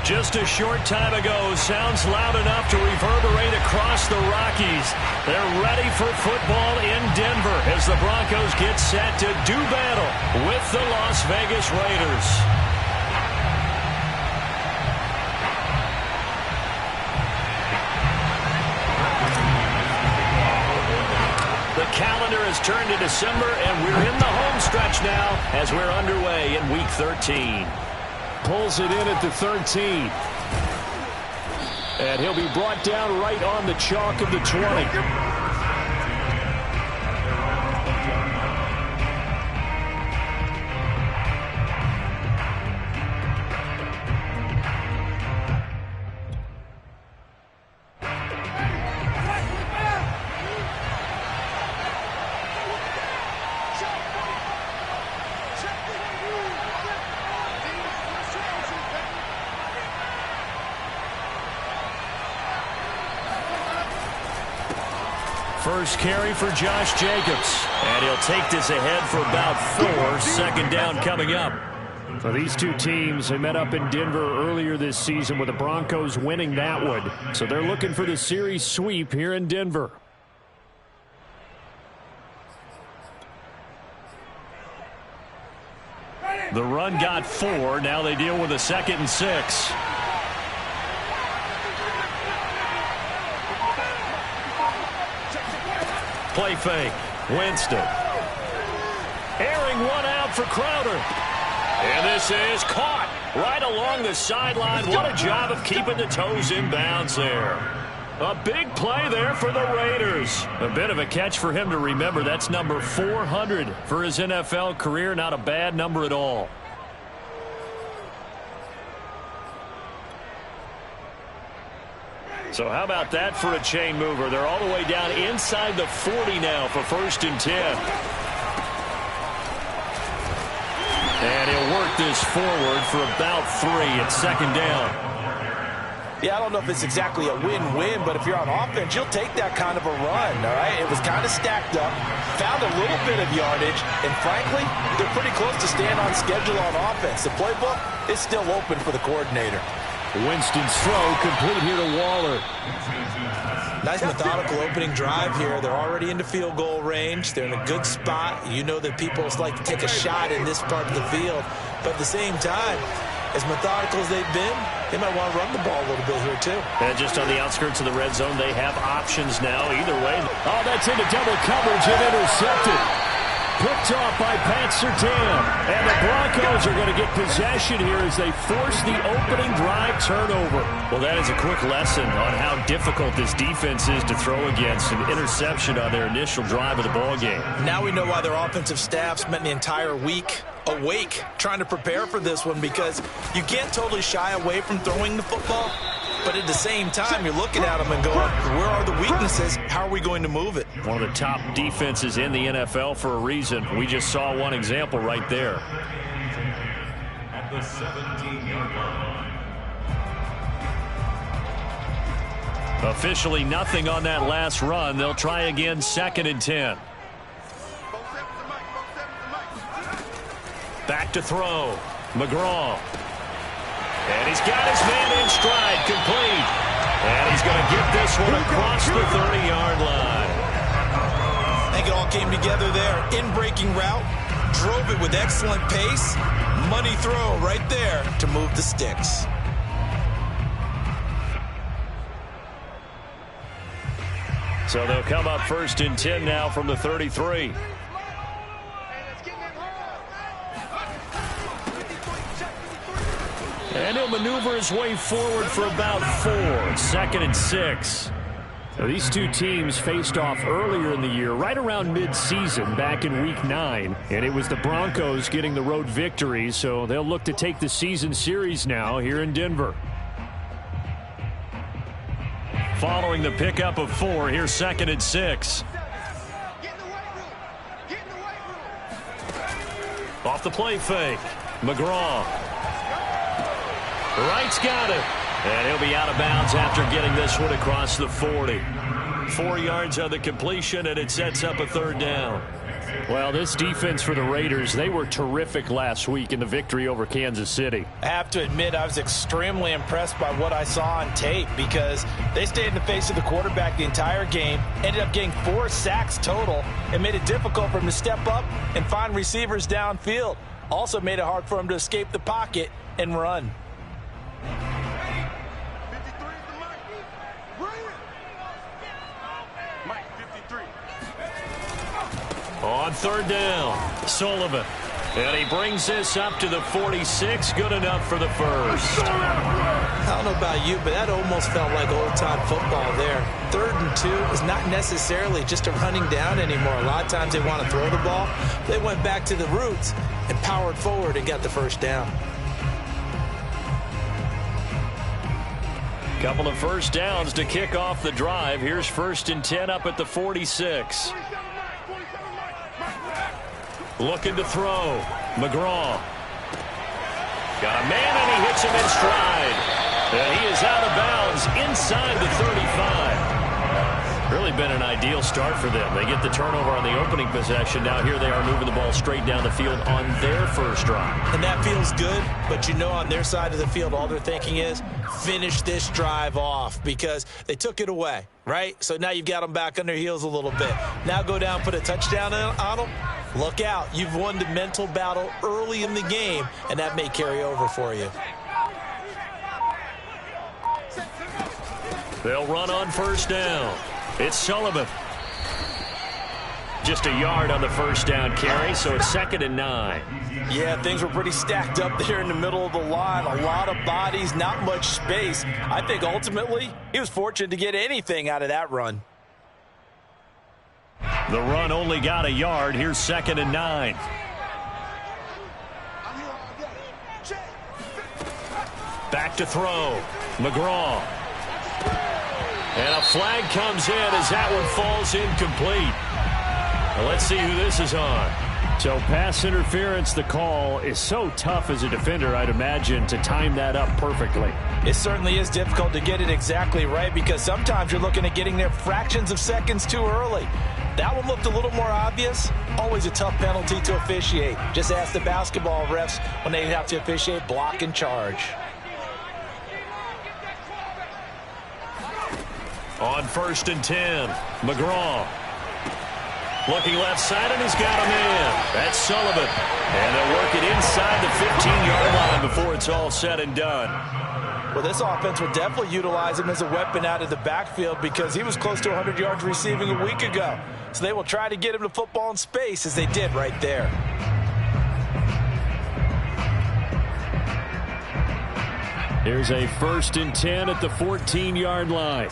Just a short time ago, sounds loud enough to reverberate across the Rockies. They're ready for football in Denver as the Broncos get set to do battle with the Las Vegas Raiders. The calendar has turned to December, and we're in the home stretch now as we're underway in Week 13. Pulls it in at the 13. And he'll be brought down right on the chalk of the 20. First carry for Josh Jacobs. And he'll take this ahead for about 4. Second down coming up. So these two teams, they met up in Denver earlier this season with the Broncos winning that one. So they're looking for the series sweep here in Denver. The run got 4. Now they deal with a 2nd and 6. Play fake. Winston. Airing one out for Crowder. And this is caught right along the sideline. What a job of keeping the toes in bounds there. A big play there for the Raiders. A bit of a catch for him to remember. That's number 400 for his NFL career. Not a bad number at all. So how about that for a chain mover? They're all the way down inside the 40 now for 1st and 10. And he'll work this forward for about 3 at 2nd down. Yeah, I don't know if it's exactly a win-win, but if you're on offense, you'll take that kind of a run, all right? It was kind of stacked up, found a little bit of yardage, and frankly, they're pretty close to staying on schedule on offense. The playbook is still open for the coordinator. Winston's throw complete here to Waller. Nice methodical opening drive here. They're already into field goal range. They're in a good spot. You know that people like to take a shot in this part of the field. But at the same time, as methodical as they've been, they might want to run the ball a little bit here too. And just on the outskirts of the red zone, they have options now. Either way. Oh, that's into double coverage and intercepted. Picked off by Pat Surtain. And the Broncos are going to get possession here as they force the opening drive turnover. Well, that is a quick lesson on how difficult this defense is to throw against. An interception on their initial drive of the ballgame. Now we know why their offensive staff spent the entire week awake trying to prepare for this one, because you can't totally shy away from throwing the football. But at the same time, you're looking at them and going, where are the weaknesses? How are we going to move it? One of the top defenses in the NFL for a reason. We just saw one example right there. At the 17-yard line. Officially nothing on that last run. They'll try again 2nd and 10. Back to throw. McGraw. And he's got his man in stride, complete. And he's going to get this one across the 30-yard line. I think it all came together there. In-breaking route, drove it with excellent pace. Money throw right there to move the sticks. So they'll come up 1st and 10 now from the 33. And he'll maneuver his way forward for about 4. 2nd and 6. Now, these two teams faced off earlier in the year, right around mid-season, back in Week 9. And it was the Broncos getting the road victory, so they'll look to take the season series now here in Denver. Following the pickup of 4, here's 2nd and 6. Off the play fake. McGraw. Wright's got it. And he'll be out of bounds after getting this one across the 40. 4 yards on the completion, and it sets up a 3rd down. Well, this defense for the Raiders, they were terrific last week in the victory over Kansas City. I have to admit, I was extremely impressed by what I saw on tape because they stayed in the face of the quarterback the entire game, ended up getting 4 sacks total, and made it difficult for him to step up and find receivers downfield. Also made it hard for him to escape the pocket and run. On third down, Sullivan. And he brings this up to the 46. Good enough for the first. I don't know about you, but that almost felt like old-time football there. 3rd and 2 is not necessarily just a running down anymore. A lot of times they want to throw the ball. They went back to the roots and powered forward and got the first down. Couple of first downs to kick off the drive. Here's 1st and 10 up at the 46. Looking to throw. McGraw. Got a man, and he hits him in stride. And he is out of bounds inside the 35. Really been an ideal start for them. They get the turnover on the opening possession. Now here they are moving the ball straight down the field on their first drive. And that feels good, but you know on their side of the field all they're thinking is finish this drive off because they took it away, right? So now you've got them back on their heels a little bit. Now go down, put a touchdown on them. Look out. You've won the mental battle early in the game, and that may carry over for you. They'll run on first down. It's Sullivan. Just a yard on the first down carry, so it's 2nd and 9. Yeah, things were pretty stacked up there in the middle of the line. A lot of bodies, not much space. I think ultimately he was fortunate to get anything out of that run. The run only got a yard. Here's 2nd and 9. Back to throw. McGraw. And a flag comes in as that one falls incomplete. Well, let's see who this is on. So pass interference, the call is so tough as a defender, I'd imagine, to time that up perfectly. It certainly is difficult to get it exactly right because sometimes you're looking at getting there fractions of seconds too early. That one looked a little more obvious. Always a tough penalty to officiate. Just ask the basketball refs when they have to officiate block and charge. On 1st and 10, McGraw. Looking left side, and he's got a man. That's Sullivan. And they'll work it inside the 15-yard line before it's all said and done. Well, this offense will definitely utilize him as a weapon out of the backfield because he was close to 100 yards receiving a week ago. So they will try to get him to football in space as they did right there. Here's a 1st and 10 at the 14-yard line.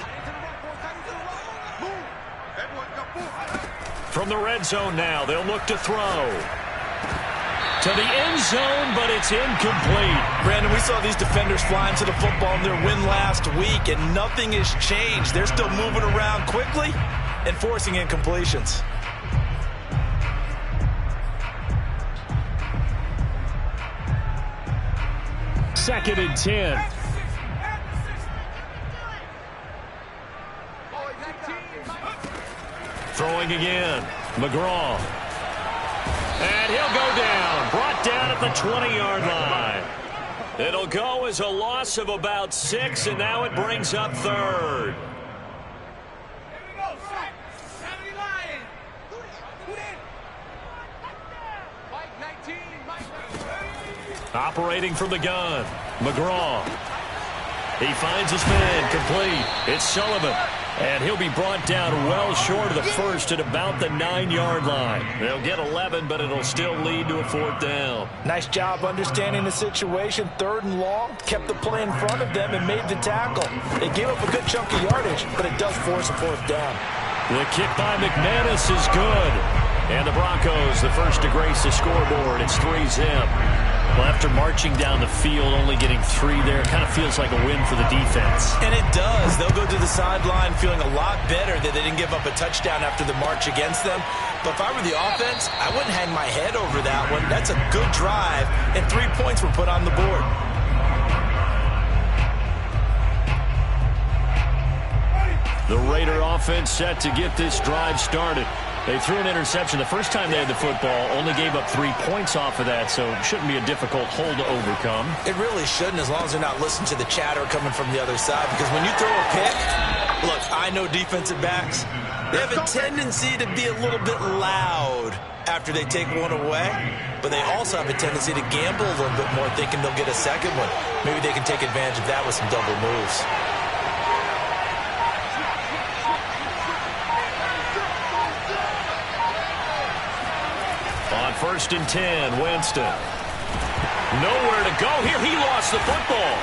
From the red zone now, they'll look to throw. To the end zone, but it's incomplete. Brandon, we saw these defenders flying to the football in their win last week, and nothing has changed. They're still moving around quickly and forcing incompletions. Second and 10. Throwing again. McGraw. And he'll go down. Brought down at the 20-yard line. It'll go as a loss of about 6, and now it brings up 3rd. Operating from the gun. McGraw. He finds his man complete. It's Sullivan. And he'll be brought down well short of the first at about the 9-yard line. They'll get 11, but it'll still lead to a 4th down. Nice job understanding the situation. 3rd and long, kept the play in front of them and made the tackle. They gave up a good chunk of yardage, but it does force a 4th down. The kick by McManus is good. And the Broncos, the first to grace the scoreboard. It's 3-zip. Well, after marching down the field, only getting 3 there, it kind of feels like a win for the defense. And it does. They'll go to the sideline feeling a lot better that they didn't give up a touchdown after the march against them. But if I were the offense, I wouldn't hang my head over that one. That's a good drive, and 3 points were put on the board. The Raider offense set to get this drive started. They threw an interception the first time they had the football, only gave up 3 points off of that, so it shouldn't be a difficult hole to overcome. It really shouldn't, as long as they're not listening to the chatter coming from the other side, because when you throw a pick, look, I know defensive backs, they have a tendency to be a little bit loud after they take one away, but they also have a tendency to gamble a little bit more, thinking they'll get a second one. Maybe they can take advantage of that with some double moves. On 1st and 10, Winston. Nowhere to go here. He lost the football.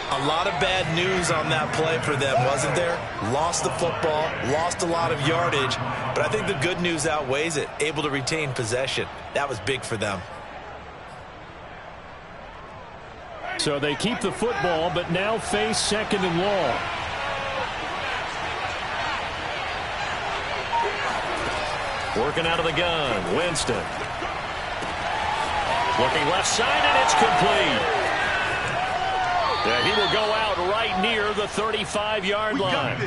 A lot of bad news on that play for them, wasn't there? Lost the football, lost a lot of yardage, but I think the good news outweighs it. Able to retain possession. That was big for them. So they keep the football, but now face 2nd and long. Working out of the gun, Winston. Looking left side, and it's complete. Yeah, he will go out right near the 35-yard line.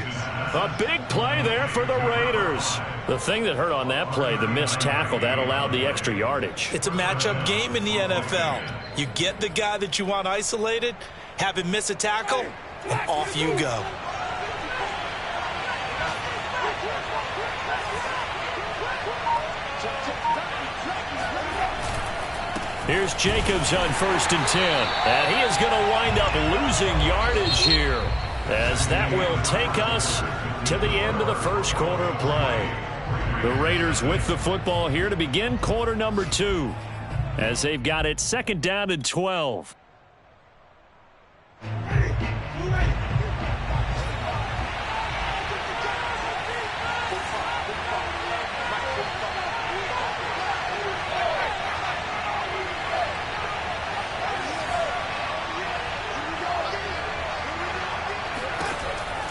A big play there for the Raiders. The thing that hurt on that play, the missed tackle, that allowed the extra yardage. It's a matchup game in the NFL. You get the guy that you want isolated, have him miss a tackle, and off you go. Here's Jacobs on 1st and 10. And he is going to wind up losing yardage here, as that will take us to the end of the first quarter of play. The Raiders with the football here to begin quarter number 2, as they've got it 2nd down and 12.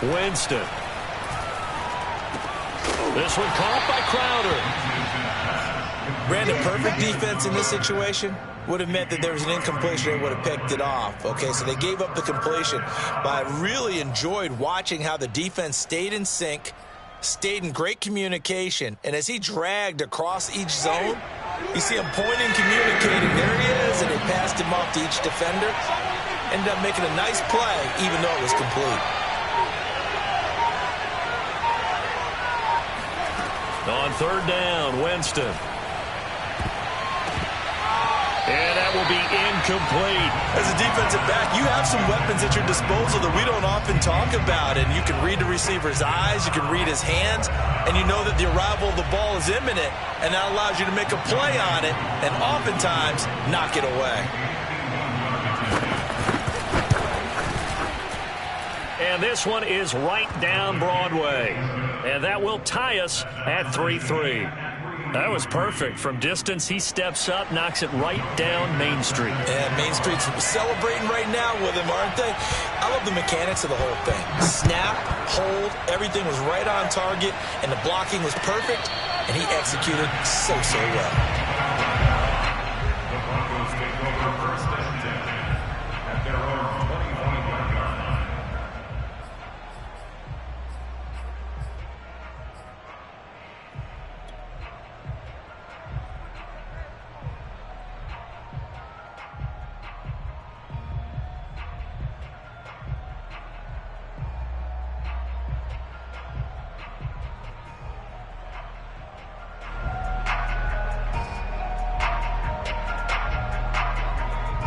Winston. This one caught by Crowder. Brandon, perfect defense in this situation would have meant that there was an incompletion. They would have picked it off. Okay, so they gave up the completion. But I really enjoyed watching how the defense stayed in sync, stayed in great communication, and as he dragged across each zone, you see him pointing, communicating. There he is, and they passed him off to each defender. Ended up making a nice play, even though it was complete. On 3rd down, Winston. And that will be incomplete. As a defensive back, you have some weapons at your disposal that we don't often talk about. And you can read the receiver's eyes, you can read his hands, and you know that the arrival of the ball is imminent, and that allows you to make a play on it and oftentimes knock it away. And this one is right down Broadway. And that will tie us at 3-3. That was perfect. From distance, he steps up, knocks it right down Main Street. And Main Street's celebrating right now with him, aren't they? I love the mechanics of the whole thing. Snap, hold, everything was right on target, and the blocking was perfect, and he executed so well. The Broncos take over 1st and 10 at their own 25-yard line.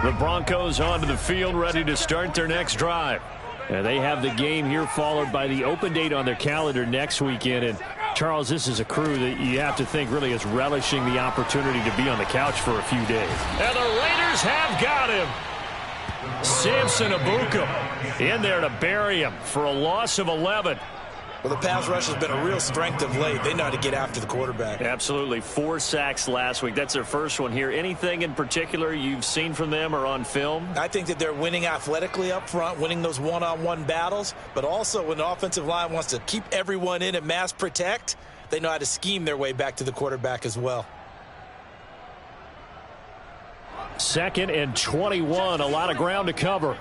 The Broncos onto the field, ready to start their next drive. And they have the game here followed by the open date on their calendar next weekend. And Charles, this is a crew that you have to think really is relishing the opportunity to be on the couch for a few days. And the Raiders have got him. Samson Abukum in there to bury him for a loss of 11. Well, the pass rush has been a real strength of late. They know how to get after the quarterback. Absolutely. 4 sacks last week. That's their first one here. Anything in particular you've seen from them or on film? I think that they're winning athletically up front, winning those one-on-one battles, but also when the offensive line wants to keep everyone in and mass protect, they know how to scheme their way back to the quarterback as well. 2nd and 21. A lot of ground to cover.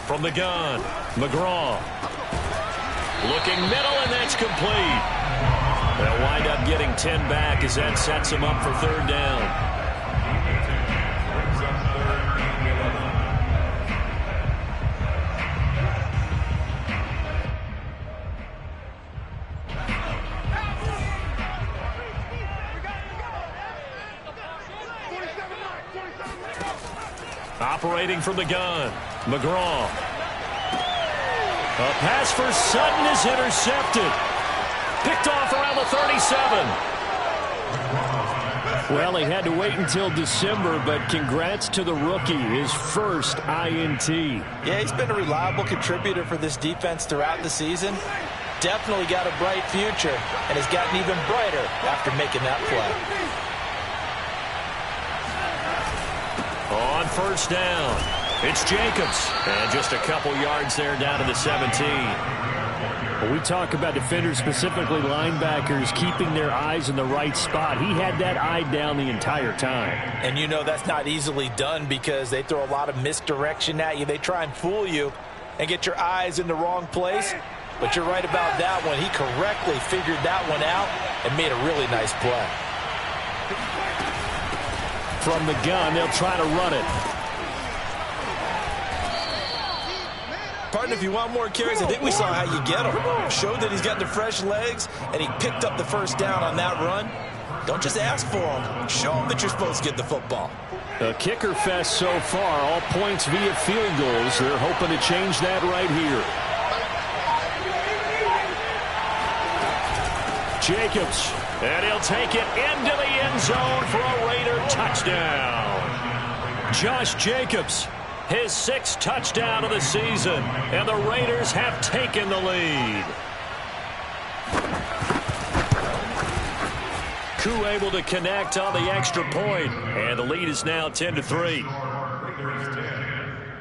From the gun, McGraw. Looking middle, and that's complete. They'll wind up getting 10 back as that sets them up for third down. Operating from the gun, McGraw. A pass for Sutton is intercepted. Picked off around the 37. Well, he had to wait until December, but congrats to the rookie, his first INT. Yeah, he's been a reliable contributor for this defense throughout the season. Definitely got a bright future, and has gotten even brighter after making that play. On first down, it's Jacobs. And just a couple yards there down to the 17. When we talk about defenders, specifically linebackers, keeping their eyes in the right spot, he had that eye down the entire time. And you know that's not easily done because they throw a lot of misdirection at you. They try and fool you and get your eyes in the wrong place. But you're right about that one. He correctly figured that one out and made a really nice play. From the gun, they'll try to run it. Partner, if you want more carries, I think we saw how you get him. Showed that he's got the fresh legs, and he picked up the first down on that run. Don't just ask for him. Show him that you're supposed to get the football. A kicker fest so far, all points via field goals. They're hoping to change that right here. Jacobs, and he'll take it into the end zone for a Raider touchdown. Josh Jacobs, his 6th touchdown of the season, and the Raiders have taken the lead. Koo able to connect on the extra point, and the lead is now 10-3. Raiders 10,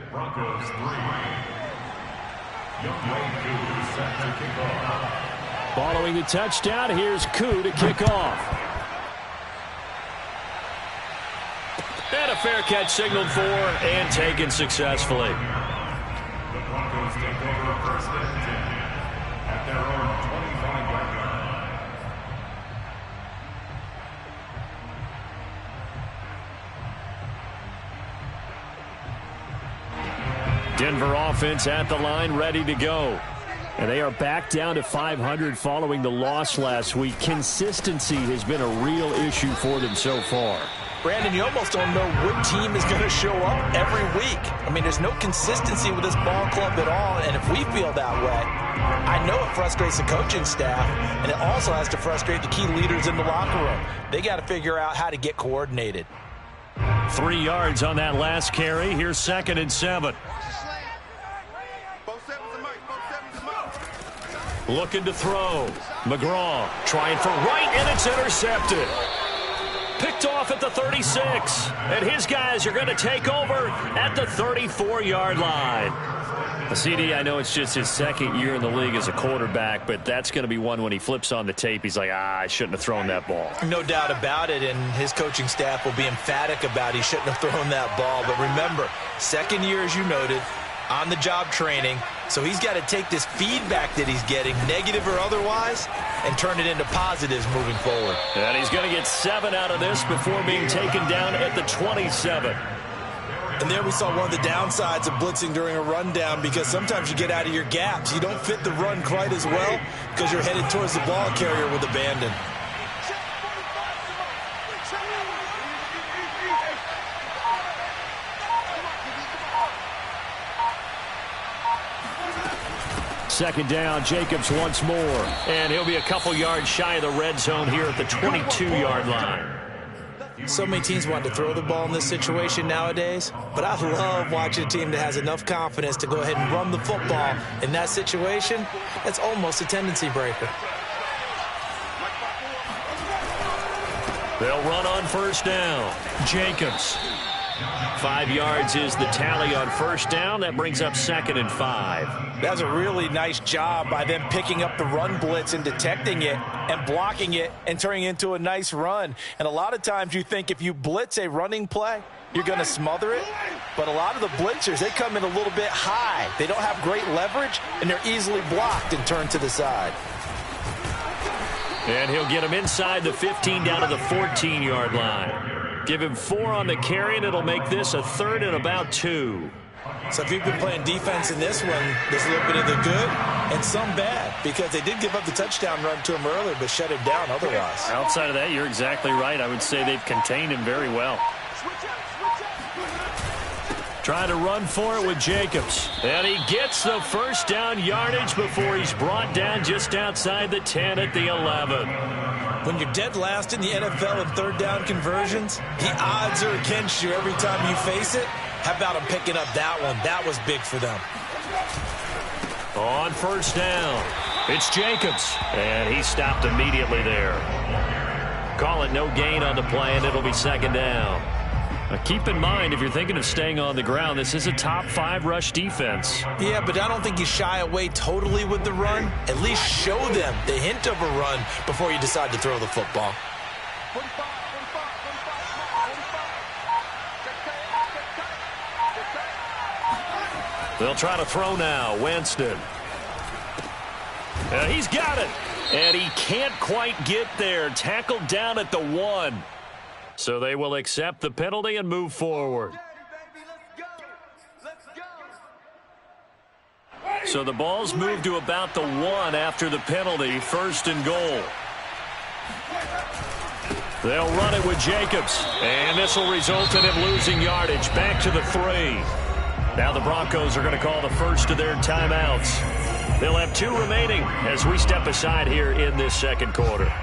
Broncos 3. Young Wayne Koo set to kick off. Following the touchdown, here's Koo to kick off. And a fair catch signaled for and taken successfully. The Broncos take over first and 10 at their own 25-yard line. Denver offense at the line, ready to go. And they are back down to 500 following the loss last week. Consistency has been a real issue for them so far. Brandon, you almost don't know what team is going to show up every week. I mean, there's no consistency with this ball club at all, and if we feel that way, I know it frustrates the coaching staff, and it also has to frustrate the key leaders in the locker room. They got to figure out how to get coordinated. 3 yards on that last carry. Here's 2nd and 7. Looking to throw. McGraw trying for right, and it's intercepted. Picked off at the 36. And his guys are going to take over at the 34-yard line. CD, I know it's just his 2nd year in the league as a quarterback, but that's going to be one when he flips on the tape, he's like, I shouldn't have thrown that ball. No doubt about it, and his coaching staff will be emphatic about he shouldn't have thrown that ball. But remember, 2nd year, as you noted, on-the-job training, so he's got to take this feedback that he's getting, negative or otherwise, and turn it into positives moving forward. And he's going to get 7 out of this before being taken down at the 27. And there we saw one of the downsides of blitzing during a rundown, because sometimes you get out of your gaps. You don't fit the run quite as well because you're headed towards the ball carrier with abandon. Second down, Jacobs once more. And he'll be a couple yards shy of the red zone here at the 22-yard line. So many teams want to throw the ball in this situation nowadays, but I love watching a team that has enough confidence to go ahead and run the football in that situation. That's almost a tendency breaker. They'll run on first down. Jacobs. 5 yards is the tally on first down. That brings up 2nd and 5. That's a really nice job by them picking up the run blitz and detecting it and blocking it and turning it into a nice run. And a lot of times you think if you blitz a running play, you're going to smother it. But a lot of the blitzers, they come in a little bit high. They don't have great leverage, and they're easily blocked and turned to the side. And he'll get him inside the 15 down to the 14-yard line. Give him 4 on the carry, and it'll make this a 3rd and about 2. So if you've been playing defense in this one, there's a little bit of the good and some bad, because they did give up the touchdown run to him earlier, but shut him down otherwise. Outside of that, you're exactly right. I would say they've contained him very well. Trying to run for it with Jacobs. And he gets the first down yardage before he's brought down just outside the 10 at the 11. When you're dead last in the NFL in third down conversions, the odds are against you every time you face it. How about him picking up that one? That was big for them. On first down, it's Jacobs. And he stopped immediately there. Call it no gain on the play, and it'll be 2nd down. Now keep in mind, if you're thinking of staying on the ground, this is a top 5 rush defense. Yeah, but I don't think you shy away totally with the run. At least show them the hint of a run before you decide to throw the football. They'll try to throw now. Winston. And he's got it. And he can't quite get there. Tackled down at the 1. So they will accept the penalty and move forward. So the ball's moved to about the 1 after the penalty. 1st and goal. They'll run it with Jacobs. And this will result in him losing yardage. Back to the 3. Now the Broncos are going to call the first of their timeouts. They'll have 2 remaining as we step aside here in this 2nd quarter.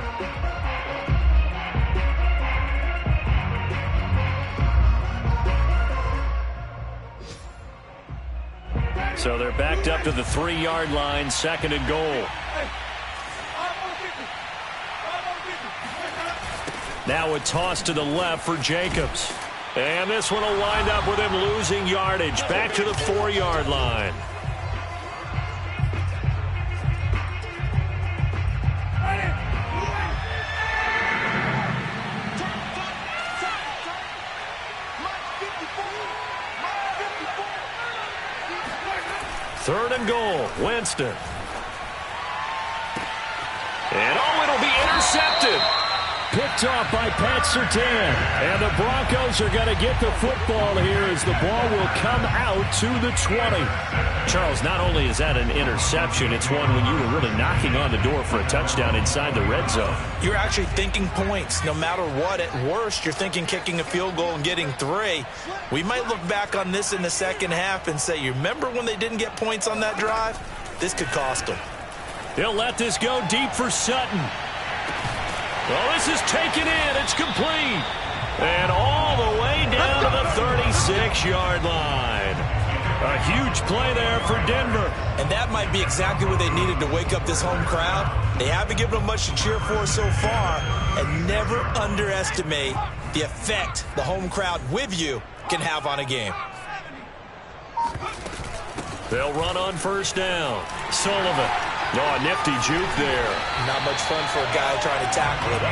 So they're backed up to the 3-yard line, 2nd and goal. Now a toss to the left for Jacobs. And this one will wind up with him losing yardage. Back to the 4-yard line. Third and goal, Winston. And it'll be intercepted. Picked off by Pat Surtain. And the Broncos are going to get the football here as the ball will come out to the 20. Charles, not only is that an interception, it's one when you were really knocking on the door for a touchdown inside the red zone. You're actually thinking points no matter what. At worst, you're thinking kicking a field goal and getting 3. We might look back on this in the second half and say, you remember when they didn't get points on that drive? This could cost them. They'll let this go deep for Sutton. Well, this is taken in. It's complete. And all the way down to the 36-yard line. A huge play there for Denver. And that might be exactly what they needed to wake up this home crowd. They haven't given them much to cheer for so far. And never underestimate the effect the home crowd with you can have on a game. They'll run on first down. Sullivan. Oh, a nifty juke there. Not much fun for a guy trying to tackle it.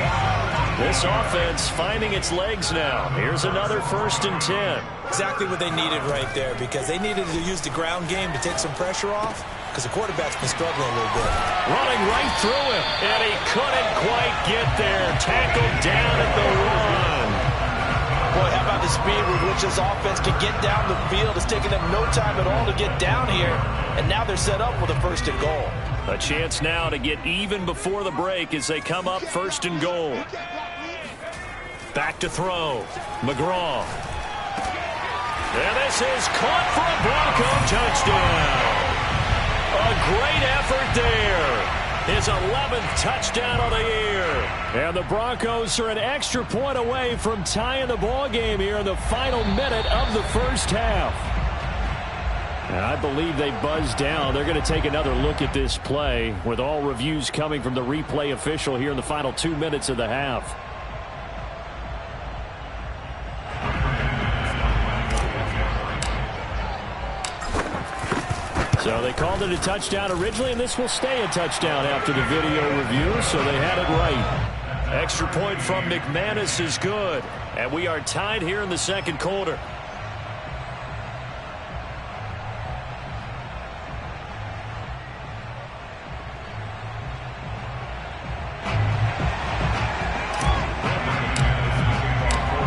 This offense finding its legs now. Here's another 1st and 10. Exactly what they needed right there, because they needed to use the ground game to take some pressure off, because the quarterback's been struggling a little bit. Running right through him, and he couldn't quite get there. Tackled down at the 1. Boy, how about the speed with which this offense can get down the field? It's taken them no time at all to get down here, and now they're set up with a 1st and goal. A chance now to get even before the break as they come up 1st and goal. Back to throw. McGraw. And this is caught for a Bronco touchdown. A great effort there. His 11th touchdown of the year. And the Broncos are an extra point away from tying the ball game here in the final minute of the first half. And I believe they buzzed down. They're going to take another look at this play with all reviews coming from the replay official here in the final 2 minutes of the half. So they called it a touchdown originally, and this will stay a touchdown after the video review, so they had it right. Extra point from McManus is good, and we are tied here in the second quarter.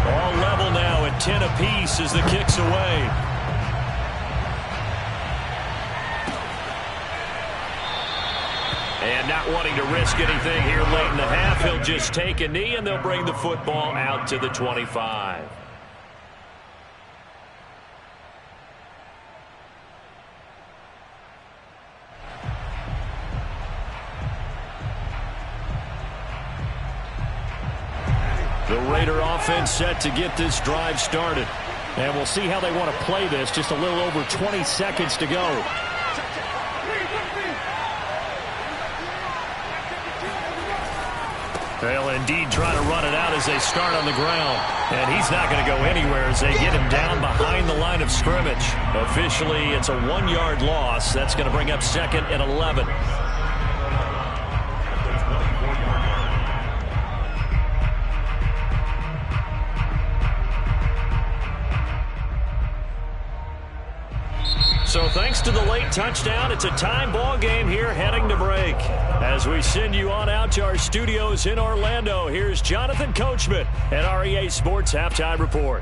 All level now at 10 apiece as the kick's away. And not wanting to risk anything here late in the half, he'll just take a knee, and they'll bring the football out to the 25. The Raider offense set to get this drive started. And we'll see how they want to play this. Just a little over 20 seconds to go. They'll indeed try to run it out as they start on the ground. And he's not going to go anywhere as they get him down behind the line of scrimmage. Officially, it's a 1-yard loss. That's going to bring up 2nd and 11. So thanks to the late touchdown, it's a time ball game here heading to break. As we send you on out to our studios in Orlando, here's Jonathan Coachman at REA Sports Halftime Report.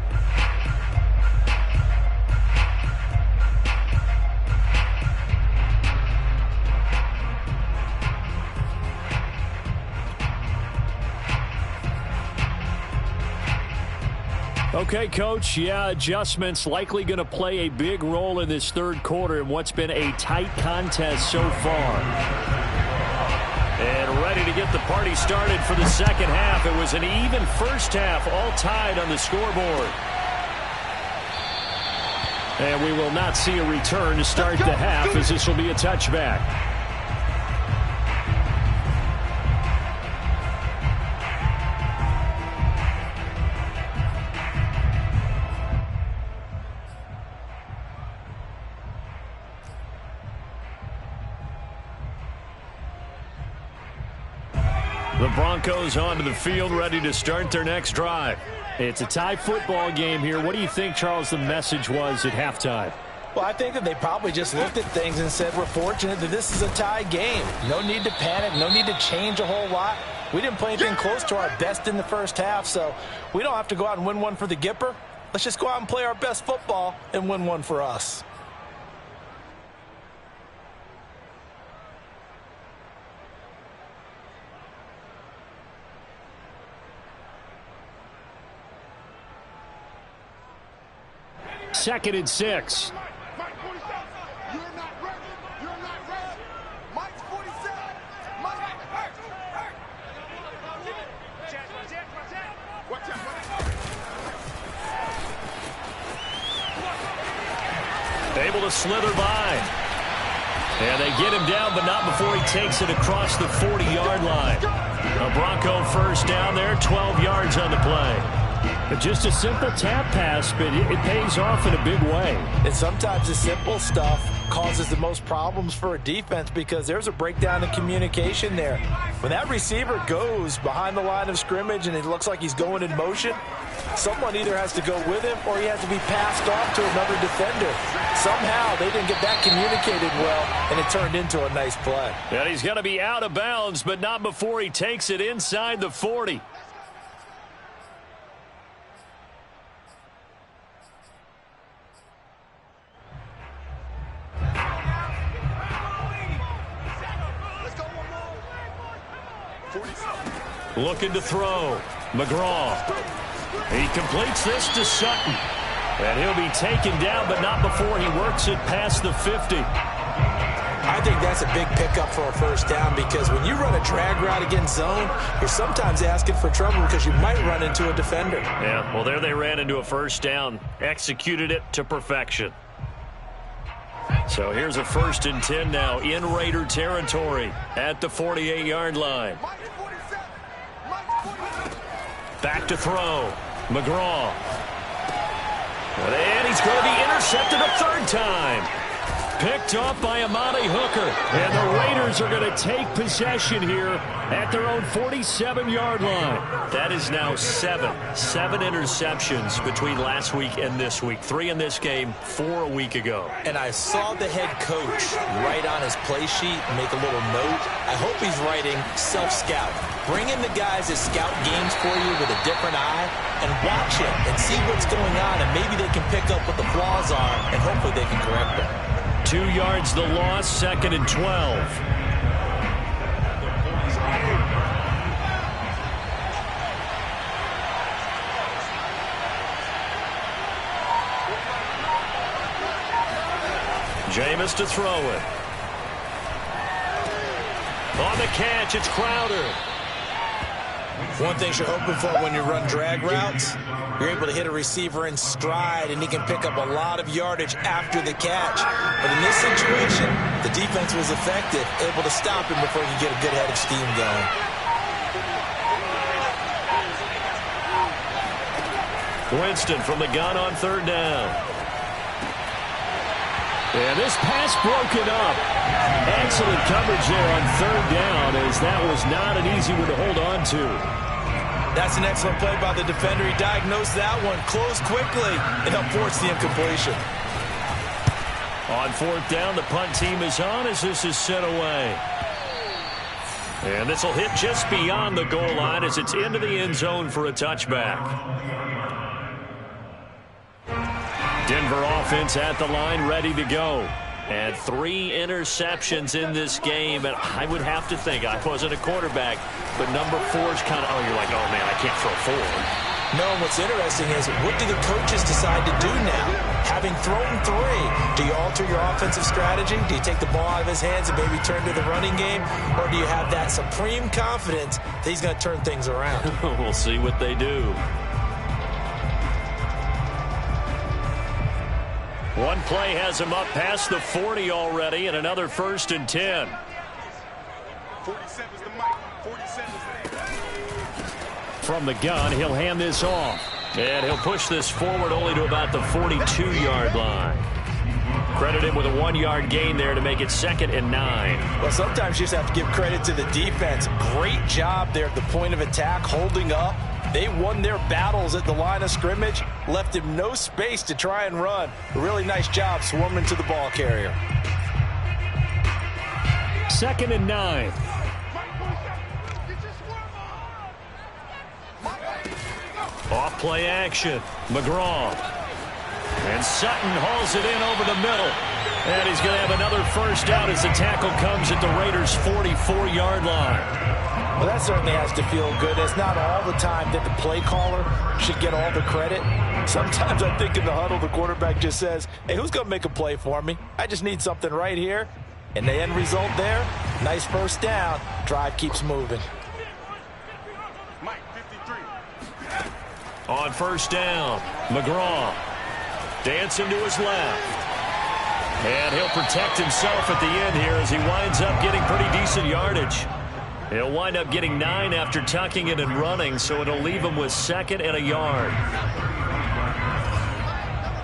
Okay, Coach, yeah, adjustments likely going to play a big role in this third quarter in what's been a tight contest so far. And ready to get the party started for the second half. It was an even first half, all tied on the scoreboard. And we will not see a return to start the half, as this will be a touchback. The Broncos onto the field, ready to start their next drive. It's a tie football game here. What do you think, Charles, the message was at halftime? Well, I think that they probably just looked at things and said, we're fortunate that this is a tie game. No need to panic. No need to change a whole lot. We didn't play anything close to our best in the first half, so we don't have to go out and win one for the Gipper. Let's just go out and play our best football and win one for us. Second and 6. Able to slither by. And they get him down, but not before he takes it across the 40-yard line. A Bronco first down there, 12 yards on the play. But just a simple tap pass, but it pays off in a big way. And sometimes the simple stuff causes the most problems for a defense because there's a breakdown in communication there. When that receiver goes behind the line of scrimmage and it looks like he's going in motion, someone either has to go with him or he has to be passed off to another defender. Somehow they didn't get that communicated well, and it turned into a nice play. And he's going to be out of bounds, but not before he takes it inside the 40. Looking to throw. McGraw. He completes this to Sutton. And he'll be taken down, but not before he works it past the 50. I think that's a big pickup for a first down because when you run a drag route against zone, you're sometimes asking for trouble because you might run into a defender. Yeah, well, there they ran into a first down. Executed it to perfection. So here's a 1st and 10 now in Raider territory at the 48-yard line. Back to throw. McGraw. And he's going to be intercepted a 3rd time. Picked off by Amani Hooker. And the Raiders are going to take possession here at their own 47-yard line. That is now seven interceptions between last week and this week. 3 in this game, 4 a week ago. And I saw the head coach write on his play sheet, make a little note. I hope he's writing self-scout. Bring in the guys that scout games for you with a different eye and watch it and see what's going on, and maybe they can pick up what the flaws are, and hopefully they can correct them. 2 yards the loss, 2nd and 12. Jameis to throw it. On the catch, it's Crowder. One thing you're hoping for when you run drag routes, you're able to hit a receiver in stride, and he can pick up a lot of yardage after the catch. But in this situation, the defense was effective, able to stop him before he could get a good head of steam going. Winston from the gun on 3rd down. And this pass broken up. Excellent coverage there on 3rd down, as that was not an easy one to hold on to. That's an excellent play by the defender. He diagnosed that one, closed quickly, and helped force the incompletion. On 4th down, the punt team is on as this is sent away. And this will hit just beyond the goal line as it's into the end zone for a touchback. Denver offense at the line, ready to go. And 3 interceptions in this game. And I would have to think, I wasn't a quarterback, but number 4 is kind of, you're like, oh, man, I can't throw 4. No, and what's interesting is, what do the coaches decide to do now? Having thrown 3, do you alter your offensive strategy? Do you take the ball out of his hands and maybe turn to the running game? Or do you have that supreme confidence that he's going to turn things around? We'll see what they do. One play has him up past the 40 already, and another 1st and 10. 47's the mic. 47's the... From the gun, he'll hand this off. And he'll push this forward only to about the 42-yard line. Credited with a 1-yard gain there to make it 2nd and 9. Well, sometimes you just have to give credit to the defense. Great job there at the point of attack, holding up. They won their battles at the line of scrimmage, left him no space to try and run. A really nice job swarming to the ball carrier. 2nd and 9. Off play action. McGraw. And Sutton hauls it in over the middle. And he's going to have another 1st down as the tackle comes at the Raiders' 44-yard line. Well, that certainly has to feel good. It's not all the time that the play caller should get all the credit. Sometimes I think in the huddle, the quarterback just says, hey, who's going to make a play for me? I just need something right here. And the end result there, nice 1st down. Drive keeps moving. Mike, 53. On 1st down, McGraw dancing to his left. And he'll protect himself at the end here as he winds up getting pretty decent yardage. He'll wind up getting 9 after tucking it and running, so it'll leave him with 2nd and a yard.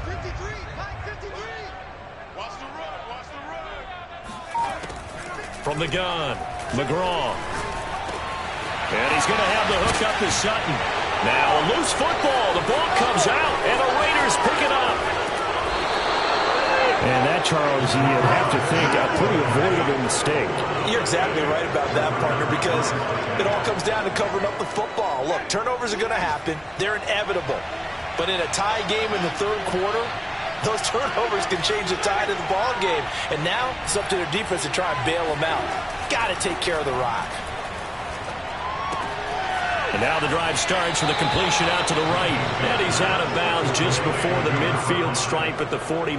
53. Watch the run. Watch the run. From the gun, McGraw. And he's going to have the hook up to Sutton. Now a loose football. The ball comes out, and the Raiders pick it up. And that, Charles, you'd have to think a pretty avoidable mistake. You're exactly right about that, partner, because it all comes down to covering up the football. Look, turnovers are going to happen. They're inevitable. But in a tie game in the 3rd quarter, those turnovers can change the tide of the ball game. And now it's up to their defense to try and bail them out. Got to take care of the rock. And now the drive starts with a completion out to the right. And he's out of bounds just before the midfield stripe at the 49.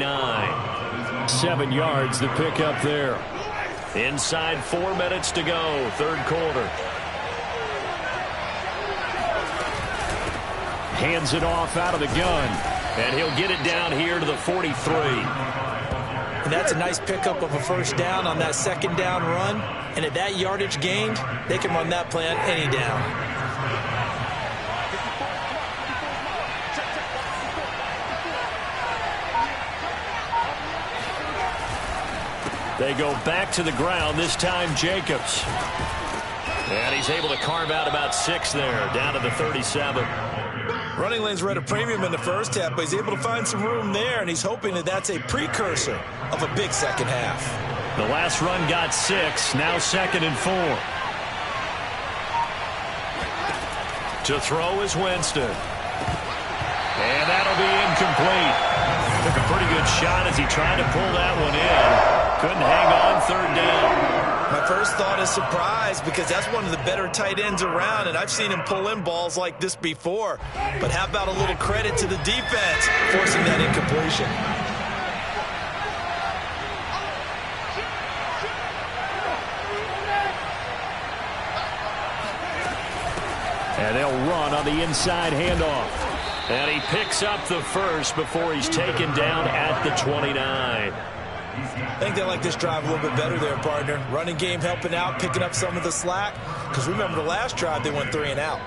7 yards the pick up there. Inside 4 minutes to go, 3rd quarter. Hands it off out of the gun. And he'll get it down here to the 43. And that's a nice pickup of a 1st down on that 2nd down run. And at that yardage gained, they can run that play on any down. They go back to the ground, this time Jacobs. And he's able to carve out about 6 there, down to the 37. Running lanes were at a premium in the first half, but he's able to find some room there, and he's hoping that that's a precursor of a big second half. The last run got 6, now 2nd and 4. To throw is Winston. And that'll be incomplete. Took a pretty good shot as he tried to pull that one in. Couldn't hang on, 3rd down. My first thought is surprise, because that's one of the better tight ends around, and I've seen him pull in balls like this before. But how about a little credit to the defense forcing that incompletion? And they'll run on the inside handoff. And he picks up the first before he's taken down at the 29. I think they like this drive a little bit better there, partner. Running game helping out, picking up some of the slack. Because remember the last drive, they went 3 and out.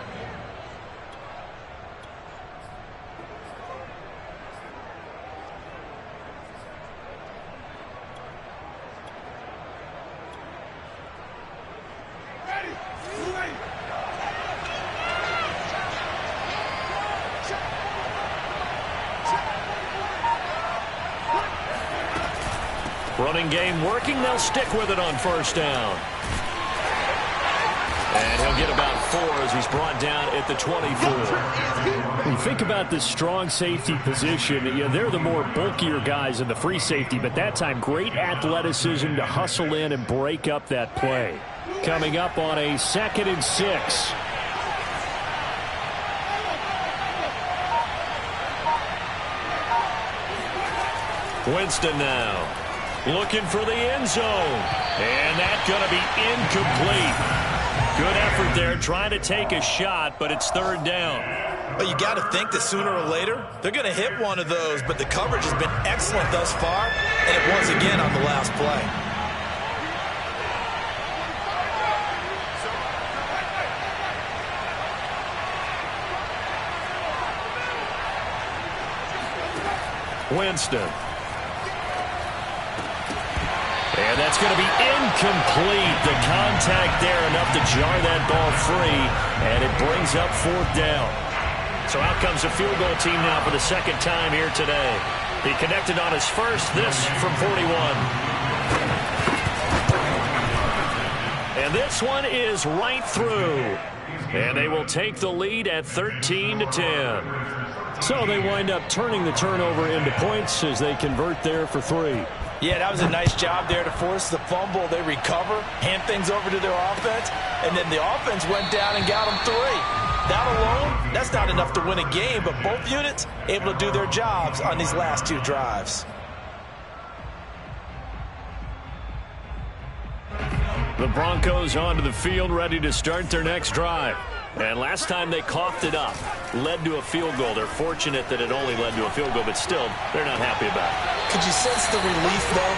Running game working. They'll stick with it on 1st down. And he'll get about 4 as he's brought down at the 24. When you think about this strong safety position, they're the more bulkier guys in the free safety, but that time great athleticism to hustle in and break up that play. Coming up on a 2nd and 6. Winston now. Looking for the end zone. And that's going to be incomplete. Good effort there trying to take a shot, but it's 3rd down. Well, you got to think that sooner or later they're going to hit one of those, but the coverage has been excellent thus far, and it was again on the last play. Winston. And that's going to be incomplete. The contact there enough to jar that ball free, and it brings up 4th down. So out comes the field goal team now for the 2nd time here today. He connected on his first, this from 41. And this one is right through. And they will take the lead at 13-10. So they wind up turning the turnover into points as they convert there for 3. Yeah, that was a nice job there to force the fumble. They recover, hand things over to their offense, and then the offense went down and got them 3. That alone, that's not enough to win a game, but both units able to do their jobs on these last 2 drives. The Broncos onto the field, ready to start their next drive. And last time they coughed it up, led to a field goal. They're fortunate that it only led to a field goal, but still, they're not happy about it. Could you sense the relief, though,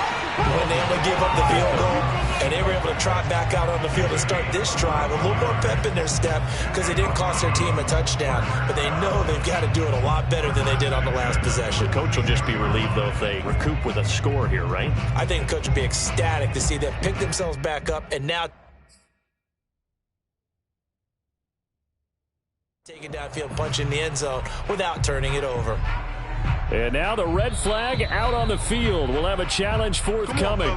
when they only gave up the field goal and they were able to trot back out on the field and start this drive? A little more pep in their step because it didn't cost their team a touchdown. But they know they've got to do it a lot better than they did on the last possession. The coach will just be relieved, though, if they recoup with a score here, right? I think the coach will be ecstatic to see them pick themselves back up and now taking downfield, punching the end zone without turning it over. And now the red flag out on the field. We'll have a challenge forthcoming.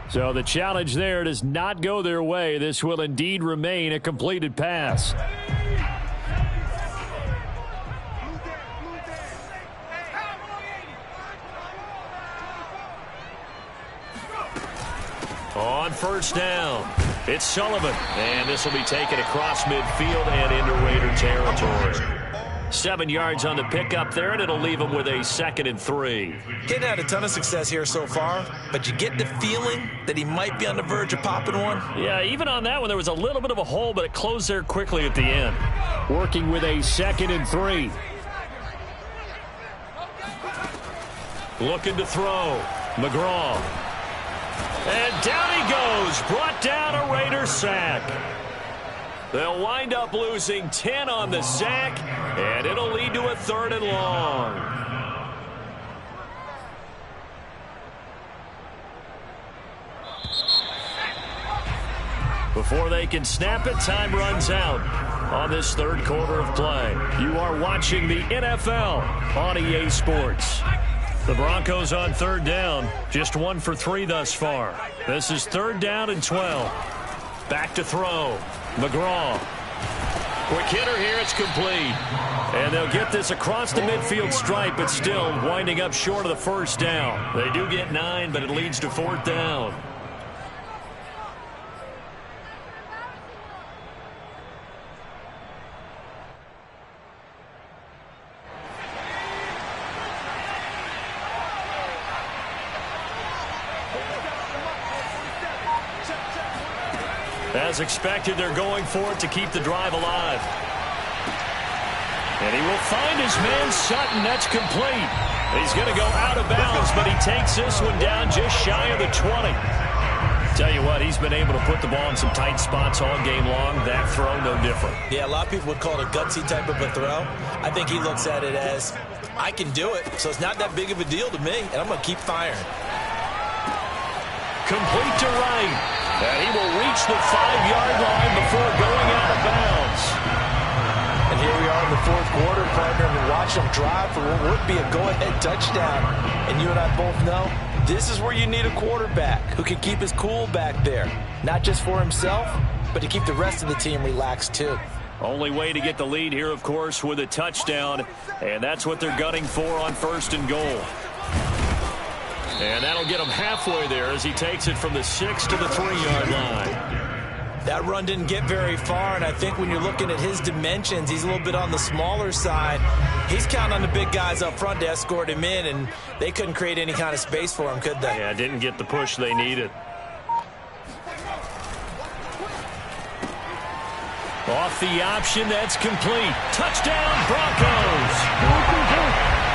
So the challenge there does not go their way. This will indeed remain a completed pass. On 1st down, it's Sullivan, and this will be taken across midfield and into Raider territory. 7 yards on the pickup there, and it'll leave them with a 2nd and 3. Hadn't had a ton of success here so far, but you get the feeling that he might be on the verge of popping one. Yeah, even on that one, there was a little bit of a hole, but it closed there quickly at the end. Working with a 2nd and 3. Looking to throw. McGraw. And down he goes. Brought down a Raider sack. They'll wind up losing 10 on the sack, and it'll lead to a 3rd and long. Before they can snap it, time runs out on this 3rd quarter of play. You are watching the NFL on EA Sports. The Broncos on 3rd down, just 1 for 3 thus far. This is 3rd down and 12. Back to throw. McGraw. Quick hitter here, it's complete. And they'll get this across the midfield stripe, but still winding up short of the 1st down. They do get 9, but it leads to 4th down. As expected, they're going for it to keep the drive alive. And he will find his man Sutton. That's complete. He's going to go out of bounds, but he takes this one down just shy of the 20. Tell you what, he's been able to put the ball in some tight spots all game long. That throw, no different. Yeah, a lot of people would call it a gutsy type of a throw. I think he looks at it as, I can do it, so it's not that big of a deal to me, and I'm going to keep firing. Complete to right. And he will reach the 5-yard line before going out of bounds. And here we are in the 4th quarter, partner, and watch him drive for what would be a go-ahead touchdown. And you and I both know this is where you need a quarterback who can keep his cool back there. Not just for himself, but to keep the rest of the team relaxed too. Only way to get the lead here, of course, with a touchdown. And that's what they're gunning for on 1st and goal. And that'll get him halfway there as he takes it from the 6 to the 3-yard line. That run didn't get very far, and I think when you're looking at his dimensions, he's a little bit on the smaller side. He's counting on the big guys up front to escort him in, and they couldn't create any kind of space for him, could they? Yeah, didn't get the push they needed. Off the option, that's complete. Touchdown, Broncos!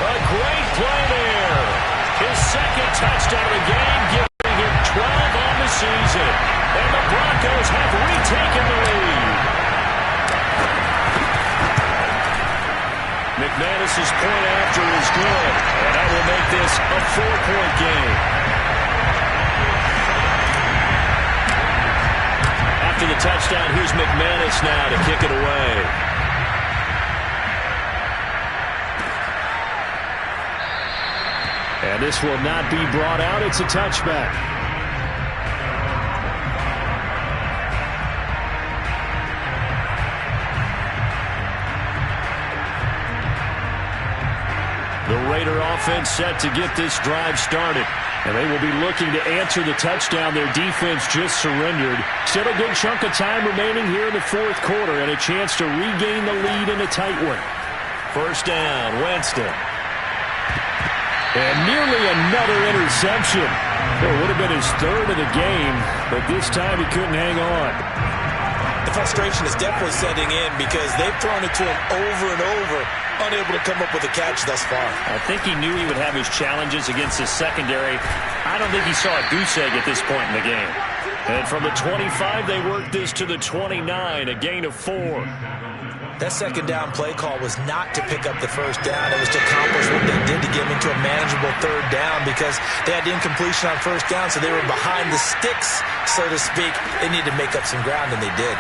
A great play there. His 2nd touchdown of the game, giving him 12 on the season. And the Broncos have retaken the lead. McManus's point after is good, and that will make this a 4-point game. After the touchdown, here's McManus now to kick it away. And this will not be brought out. It's a touchback. The Raider offense set to get this drive started. And they will be looking to answer the touchdown their defense just surrendered. Still a good chunk of time remaining here in the 4th quarter and a chance to regain the lead in a tight one. 1st down, Winston. And nearly another interception. It would have been his 3rd of the game, but this time he couldn't hang on. The frustration is definitely setting in because they've thrown it to him over and over, unable to come up with a catch thus far. I think he knew he would have his challenges against his secondary. I don't think he saw a goose egg at this point in the game. And from the 25, they worked this to the 29, a gain of 4. That 2nd down play call was not to pick up the 1st down. It was to accomplish what they did to get them into a manageable 3rd down because they had incompletion on 1st down, so they were behind the sticks, so to speak. They needed to make up some ground, and they did.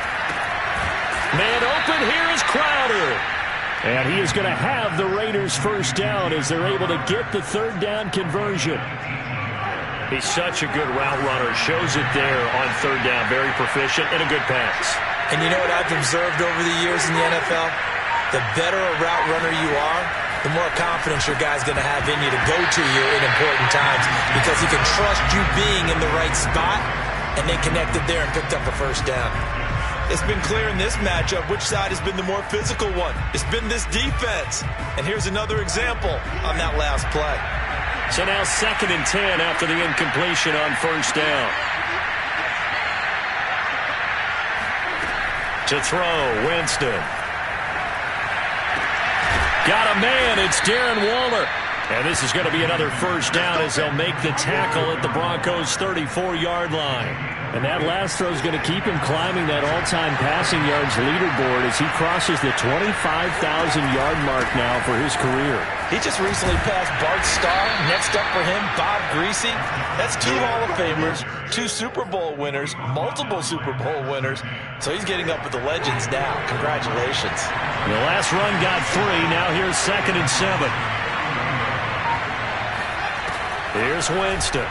Man open, here is Crowder. And he is going to have the Raiders' 1st down as they're able to get the 3rd down conversion. He's such a good route runner. Shows it there on 3rd down. Very proficient and a good pass. And you know what I've observed over the years in the NFL? The better a route runner you are, the more confidence your guy's going to have in you to go to you in important times because he can trust you being in the right spot, and they connected there and picked up a 1st down. It's been clear in this matchup which side has been the more physical one. It's been this defense. And here's another example on that last play. So now 2nd and 10 after the incompletion on 1st down. To throw, Winston. Got a man, it's Darren Waller. And this is going to be another first down as they'll make the tackle at the Broncos' 34-yard line. And that last throw is going to keep him climbing that all-time passing yards leaderboard as he crosses the 25,000-yard mark now for his career. He just recently passed Bart Starr. Next up for him, Bob Greasy. That's 2 Hall of Famers, 2 Super Bowl winners, multiple Super Bowl winners. So he's getting up with the legends now. Congratulations. The last run got 3. Now here's 2nd and 7. Here's Winston.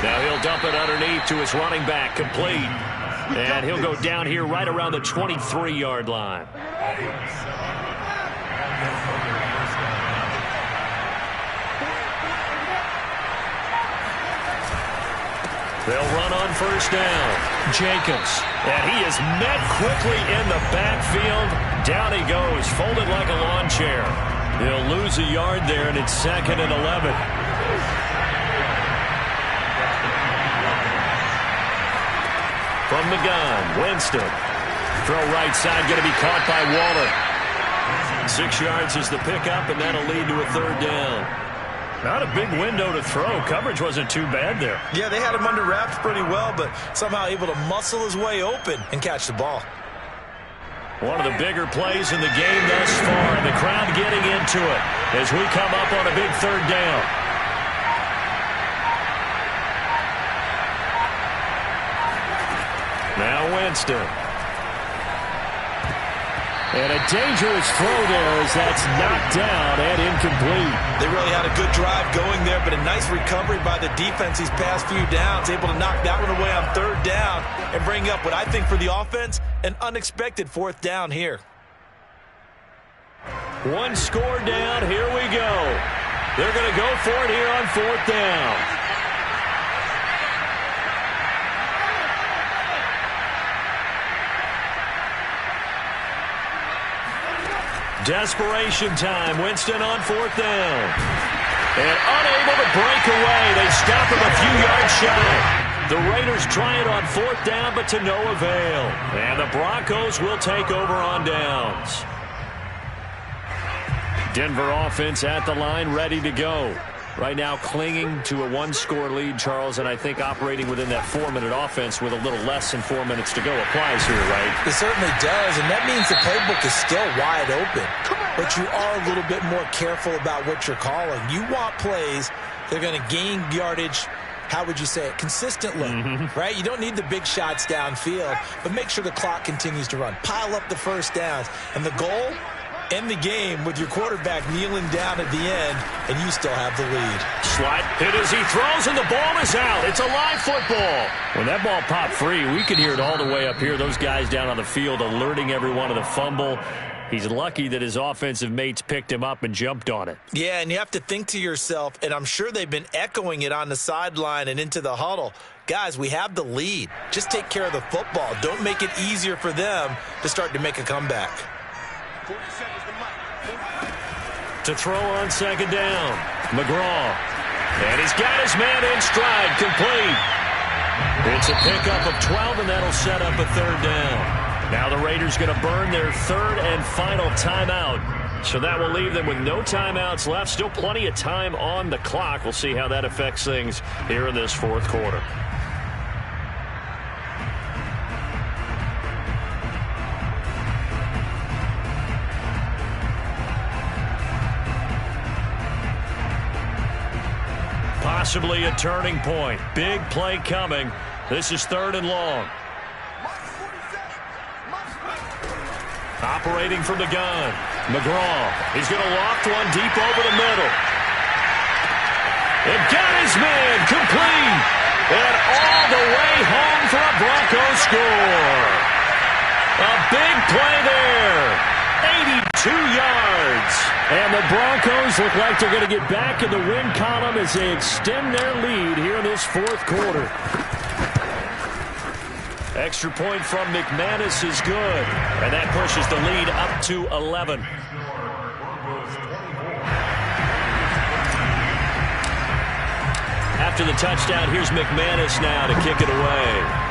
Now he'll dump it underneath to his running back, complete. And he'll go down here right around the 23-yard line. They'll run on first down. Jacobs. And he is met quickly in the backfield. Down he goes, folded like a lawn chair. He'll lose a yard there, and it's 2nd and 11. From the gun, Winston. Throw right side, going to be caught by Waller. 6 yards is the pickup, and that'll lead to a 3rd down. Not a big window to throw. Coverage wasn't too bad there. Yeah, they had him under wraps pretty well, but somehow able to muscle his way open and catch the ball. One of the bigger plays in the game thus far, and the crowd getting into it as we come up on a big 3rd down. Now Winston. And a dangerous throw there as that's knocked down and incomplete. They really had a good drive going there, but a nice recovery by the defense these past few downs, able to knock that one away on 3rd down and bring up what I think for the offense, an unexpected 4th down here. 1 score down. Here we go. They're going to go for it here on 4th down. Desperation time. Winston on 4th down. And unable to break away. They stop him a few yards shy. The Raiders try it on 4th down, but to no avail. And the Broncos will take over on downs. Denver offense at the line, ready to go. Right now clinging to a 1-score lead, Charles, and I think operating within that 4-minute offense with a little less than 4 minutes to go applies here, right? It certainly does, and that means the playbook is still wide open. But you are a little bit more careful about what you're calling. You want plays that are going to gain yardage, how would you say it, consistently, right? You don't need the big shots downfield, but make sure the clock continues to run. Pile up the first downs, and the goal, end the game with your quarterback kneeling down at the end, and you still have the lead. Slide hit as he throws, and the ball is out. It's a live football. When that ball popped free, we could hear it all the way up here. Those guys down on the field alerting everyone of the fumble. He's lucky that his offensive mates picked him up and jumped on it. Yeah, and you have to think to yourself, and I'm sure they've been echoing it on the sideline and into the huddle. Guys, we have the lead. Just take care of the football. Don't make it easier for them to start to make a comeback. To throw on 2nd down, McGraw. And he's got his man in stride, complete. It's a pickup of 12, and that'll set up a 3rd down. Now the Raiders going to burn their 3rd and final timeout. So that will leave them with no timeouts left. Still plenty of time on the clock. We'll see how that affects things here in this 4th quarter. Possibly a turning point. Big play coming. This is 3rd and long. Operating from the gun. McGraw. He's going to loft one deep over the middle. And got his man complete. And all the way home for a Broncos score. A big play there. 82 yards. And the Broncos look like they're going to get back in the win column as they extend their lead here in this 4th quarter. Extra point from McManus is good. And that pushes the lead up to 11. After the touchdown, here's McManus now to kick it away.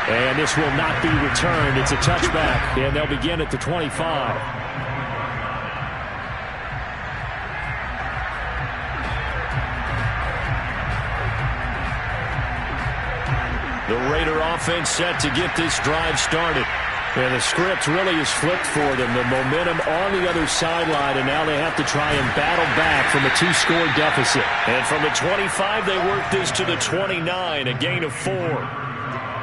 And this will not be returned. It's a touchback, and they'll begin at the 25. The Raider offense set to get this drive started. And the script really is flipped for them. The momentum on the other sideline, and now they have to try and battle back from a 2-score deficit. And from the 25, they work this to the 29, a gain of 4.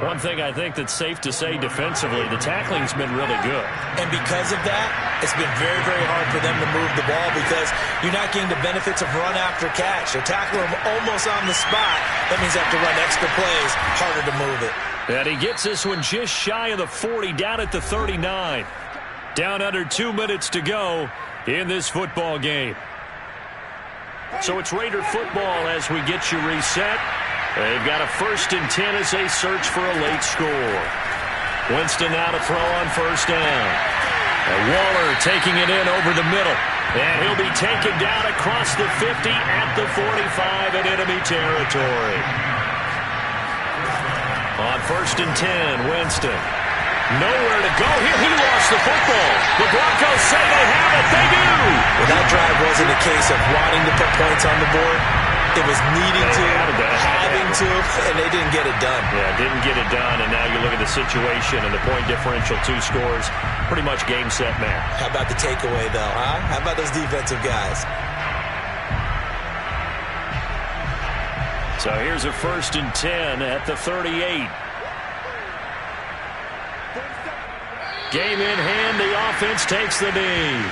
One thing I think that's safe to say defensively, the tackling's been really good. And because of that, it's been very, very hard for them to move the ball because you're not getting the benefits of run after catch. They're tackling them almost on the spot. That means they have to run extra plays, harder to move it. And he gets this one just shy of the 40, down at the 39. Down under 2 minutes to go in this football game. So it's Raider football as we get you reset. They've got a 1st and 10 as they search for a late score. Winston now to throw on 1st down. And Waller taking it in over the middle. And he'll be taken down across the 50 at the 45 in enemy territory. On 1st and 10, Winston. Nowhere to go here. He lost the football. The Broncos say they have it. They do. Well, that drive wasn't a case of wanting to put points on the board. It was needing to, having to, and they didn't get it done. Yeah, didn't get it done, and now you look at the situation and the point differential, 2 scores, pretty much game, set, match. How about the takeaway, though, huh? How about those defensive guys? So here's a 1st and 10 at the 38. Game in hand, the offense takes the knee.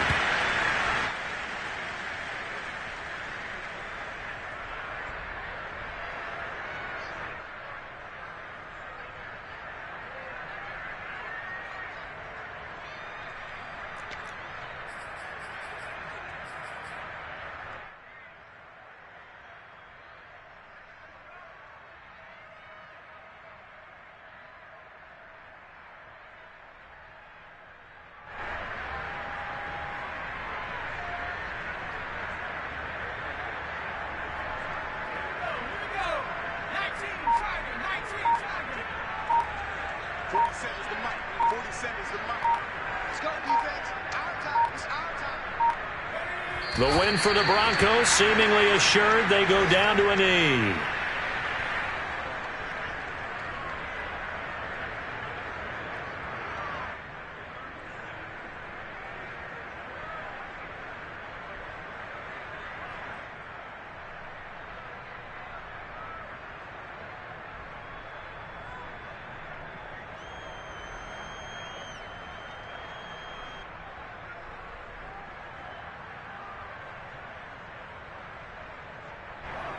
The win for the Broncos, seemingly assured. They go down to a knee.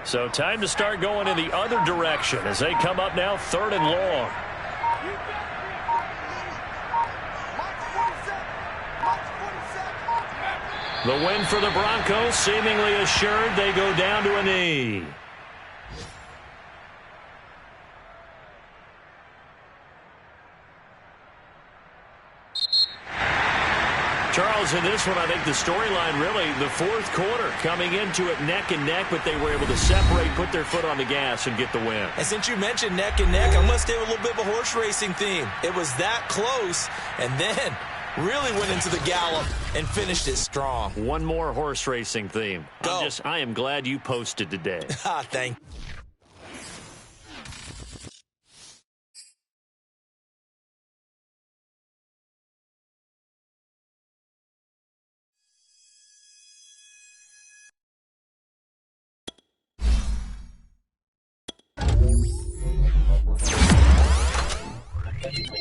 So time to start going in the other direction as they come up now 3rd and long. The win for the Broncos, seemingly assured. They go down to a knee. Charles, in this one, I think the storyline really, the 4th quarter, coming into it neck and neck, but they were able to separate, put their foot on the gas, and get the win. And since you mentioned neck and neck, I'm going to stay with a little bit of a horse racing theme. It was that close, and then really went into the gallop and finished it strong. One more horse racing theme. I am glad you posted today. Thank you.